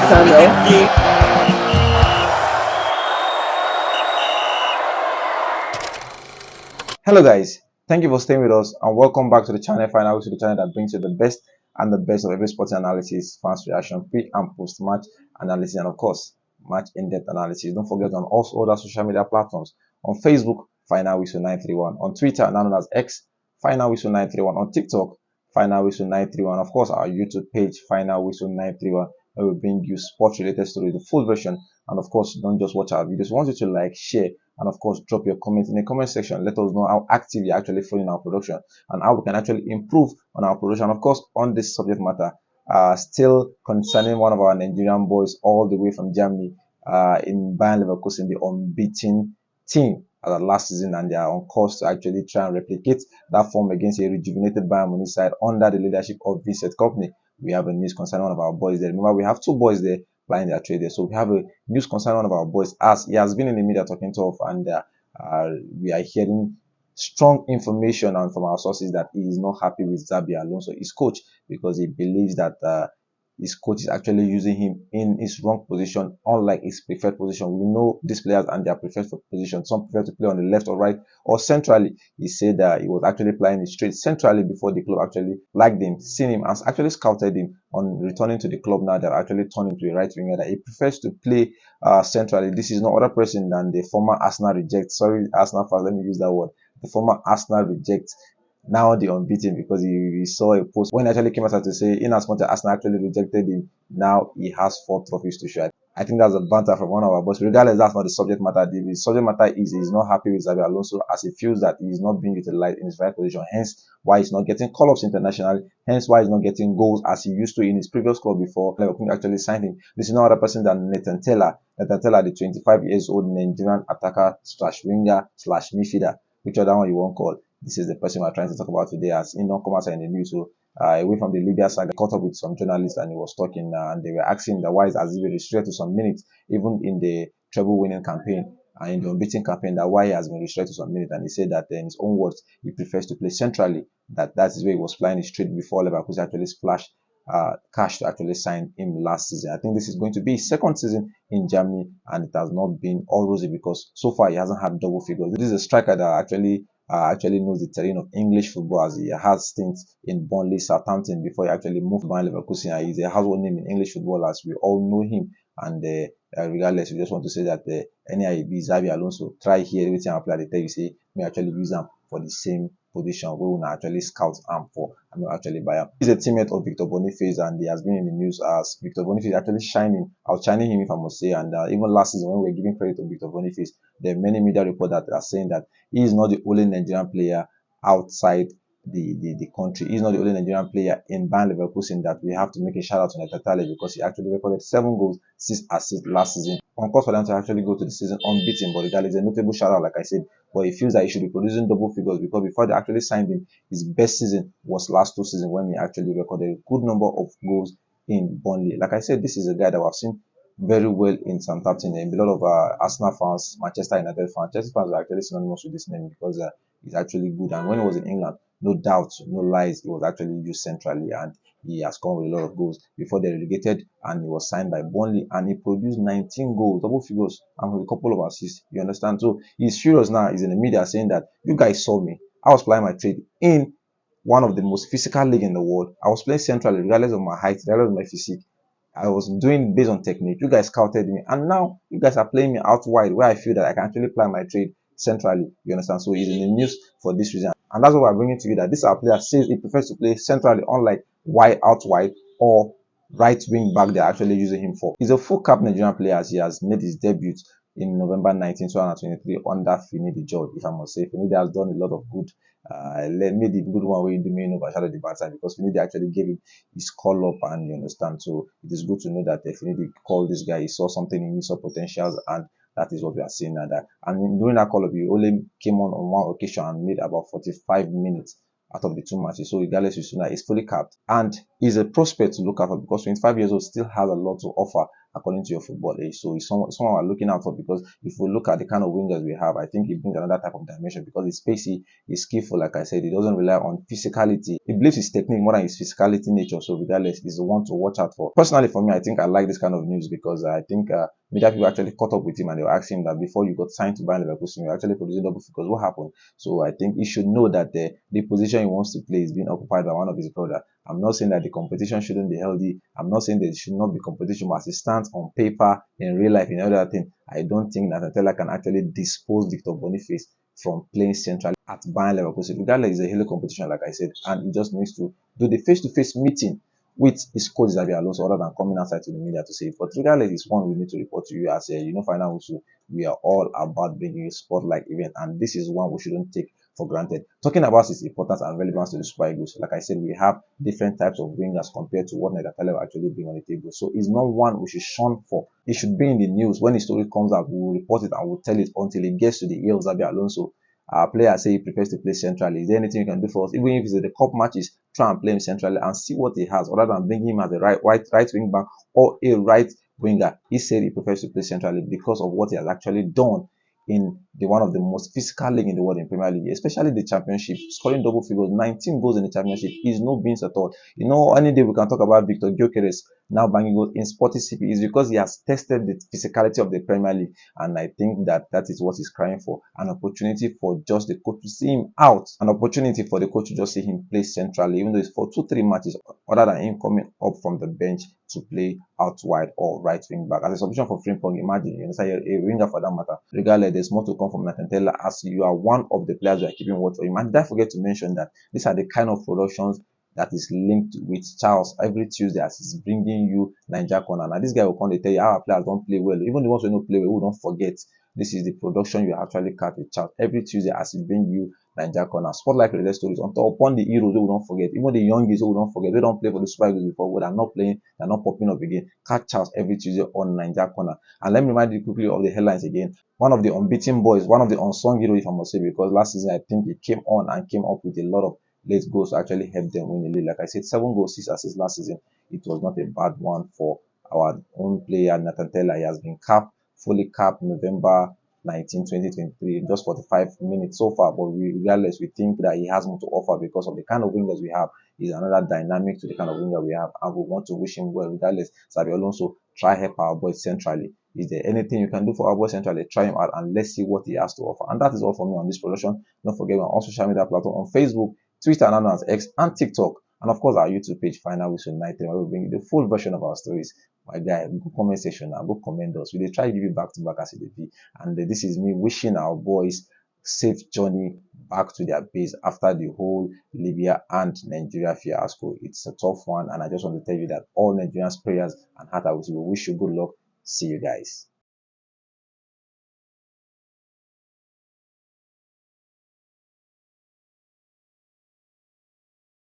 channel. Hello guys, thank you for staying with us and welcome back to the channel. Finally, to the channel that brings you the best and the best of every sporting analysis, fans reaction, pre and post match analysis, and of course match in-depth analysis. Don't forget on all other social media platforms. On Facebook, Final Whistle 931. On Twitter, now known as X, Final Whistle 931. On TikTok, Final Whistle 931. Of course, our YouTube page, Final Whistle 931, where we bring you sports related stories, the full version. And of course, don't just watch our videos. We want you to like, share, and of course drop your comment in the comment section. Let us know how active you're actually following our production and how we can actually improve on our production. Of course, on this subject matter, still concerning one of our Nigerian boys all the way from Germany, in Bayern Leverkusen, the unbeaten team last season, and they are on course to actually try and replicate that form against a rejuvenated Bayern Munich side under the leadership of Vincent Kompany. We have a news concerning one of our boys there. Remember, we have two boys there playing their trade there. So we have a news concerning one of our boys, as he has been in the media talking to us, and we are hearing strong information and from our sources that he is not happy with Xabi Alonso, his coach, because he believes that his coach is actually using him in his wrong position, unlike his preferred position. We know these players and their preferred position. Some prefer to play on the left or right or centrally. He said that he was actually playing it straight centrally before the club actually liked him, seen him, and actually scouted him. On returning to the club now, they're actually turned him to a right winger that he prefers to play centrally. This is no other person than the former Arsenal reject. Sorry, Arsenal fans, let me use that word. The former Arsenal reject, now the unbeaten, because he saw a post when he actually came out to say, in as much as Arsenal actually rejected him, now he has 4 trophies to show. I think that's a banter from one of our boys. Regardless, that's not the subject matter. The subject matter is he's not happy with Xabi Alonso, as he feels that he's not being utilized in his right position. Hence, why he's not getting call-ups internationally. Hence, why he's not getting goals as he used to in his previous club before Leverkusen actually signed him. This is no other person than Tella. Tella, the 25 years old Nigerian attacker slash winger slash midfielder. Which other one you won't call? This is the person we're trying to talk about today, as in non-commerce in the news. So away from the Libya saga, caught up with some journalists and he was talking, and they were asking that why is Aziz restricted to some minutes, even in the treble winning campaign and in the unbeaten campaign, that why he has been restricted to some minutes. And he said that in his own words, he prefers to play centrally, that is where he was flying straight before Leverkusen actually splashed cash to actually sign him last season. I think this is going to be his second season in Germany, and it has not been all rosy because so far he hasn't had double figures. This is a striker that actually knows the terrain of English football, as he has stints in Burnley, Southampton before he actually moved to Bayern Leverkusen. He's a household name in English football, as we all know him. And regardless, we just want to say that any Xabi Alonso try here everything I play, they tell you say may actually use them for the same position we will actually scout him for and not actually buy him. He's a teammate of Victor Boniface, and he has been in the news as Victor Boniface actually outshining him, if I must say. And even last season, when we were giving credit to Victor Boniface, there are many media reports that are saying that he is not the only Nigerian player outside the country. He's not the only Nigerian player in Bayern Leverkusen that we have to make a shout out to Tella, because he actually recorded 7 goals, 6 assists last season. On course for them to actually go to the season unbeaten, but regardless, a notable shout out, like I said. But he feels that he should be producing double figures, because before they actually signed him, his best season was last 2 seasons when he actually recorded a good number of goals in Burnley. Like I said, this is a guy that we've seen very well in Southampton. A lot of Arsenal fans, Manchester United fans, Chelsea fans are actually synonymous with this name, because he's actually good. And when he was in England, no doubt, no lies, he was actually used centrally, and he has come with a lot of goals before they relegated, and he was signed by Burnley, and he produced 19 goals, double figures, and with a couple of assists. You understand? So he's furious now. He's in the media saying that you guys saw me. I was playing my trade in one of the most physical league in the world. I was playing centrally, regardless of my height, regardless of my physique. I was doing it based on technique. You guys scouted me, and now you guys are playing me out wide, where I feel that I can actually play my trade centrally. You understand? So he's in the news for this reason, and that's what we're bringing to you. That this our player says he prefers to play centrally, unlike out wide or right wing back they're actually using him for. He's a full cap Nigerian player, as he has made his debut in November 19, 2023 under Finidi George. If I must say, Finidi has done a lot of good. Made the good one where the main overshadow the bad side, because Finidi actually gave him his call up, and you understand. So it is good to know that Finidi called this guy. He saw something in his potentials, and that is what we are seeing now. And during that call up, he only came on one occasion and made about 45 minutes out of the 2 matches. So regardless, you see that he's fully capped, and he's a prospect to look out for, because 25 years old still has a lot to offer. according to your football age. So it's someone we're looking out for, because if we look at the kind of wingers we have, I think it brings another type of dimension because it's spacey, it's skillful. Like I said, it doesn't rely on physicality. It believes his technique more than his physicality nature. So regardless, is the one to watch out for. Personally, for me, I think I like this kind of news because I think media people actually caught up with him and they were asking him that before you got signed to Bayern Leverkusen, you're actually producing double figures. What happened? So I think he should know that the position he wants to play is being occupied by one of his brother. I'm not saying that the competition shouldn't be healthy. I'm not saying there should not be competition, but as it stands on paper, in real life, in other thing, I don't think that Tella can actually dispose Victor Boniface from playing centrally at Bayern Leverkusen. Regardless, it's a halo competition, like I said, and he just needs to do the face-to-face meeting with his coach Xabi Alonso, other than coming outside to the media to say. But regardless, it's one we need to report to you as final whistle. We are all about bringing a spotlight event, and this is one we shouldn't take for granted. Talking about its importance and relevance to the Super Eagles, like I said, we have different types of wingers compared to what Tella will actually bring on the table. So it's not one we should shun for. It should be in the news. When the story comes out, we will report it and we'll tell it until it gets to the ear of Xabi Alonso. Our player say he prefers to play centrally. Is there anything you can do for us? Even if it's the cup matches, try and play him centrally and see what he has, other than bringing him as a right wing back or a right winger. He said he prefers to play centrally because of what he has actually done in the one of the most physical league in the world in Premier League, especially the Championship, scoring double figures, 19 goals in the Championship is no beans at all. Any day we can talk about Victor Gyökeres now banging goals in Sporting CP is because he has tested the physicality of the Premier League, and I think that is what he's crying for, an opportunity for just the coach to see him out, an opportunity for the coach to just see him play centrally, even though it's for 2-3 matches, other than him coming up from the bench to play out wide or right wing back as a solution for Frimpong. Imagine, you understand, a winger for that matter. Regardless, there's more to come from Tella, as you are one of the players we are keeping watch for him. And don't forget to mention that these are the kind of productions that is linked with Charles every Tuesday, as he's bringing you Niger Corner. Now this guy will come to tell you how our players don't play well. Even the ones who don't play well, who don't forget. This is the production you actually catch with Charles every Tuesday as he bring you Niger Corner. Spotlight related stories on top upon the heroes who don't forget. Even the youngies who don't forget. They don't play for the Super Eagles before, but they're not playing, they're not popping up again. Catch Charles every Tuesday on Niger Corner. And let me remind you quickly of the headlines again. One of the unbeaten boys, one of the unsung heroes, if I must say, because last season I think he came on and came up with a lot of late goals to actually help them win the league. Like I said, 7 goals, 6 assists last season. It was not a bad one for our own player, Nathan Tella. He has been fully capped November 19, 2023, just 45 minutes so far. But regardless, we think that he has more to offer because of the kind of wingers we have. He's another dynamic to the kind of winger we have, and we want to wish him well. Regardless, Xabi Alonso, try help our boys centrally. Is there anything you can do for our boy centrally? Try him out and let's see what he has to offer. And that is all for me on this production. Don't forget, we're on social media platform on Facebook, Twitter, now known as X, and TikTok. And of course, our YouTube page, Final Whistle 93, where we bring you the full version of our stories. My guy, go comment section and go comment us. We try to give you back to back as it be. And this is me wishing our boys safe journey back to their base after the whole Libya and Nigeria fiasco. It's a tough one, and I just want to tell you that all Nigerians' prayers and heart out. We wish you good luck. See you guys.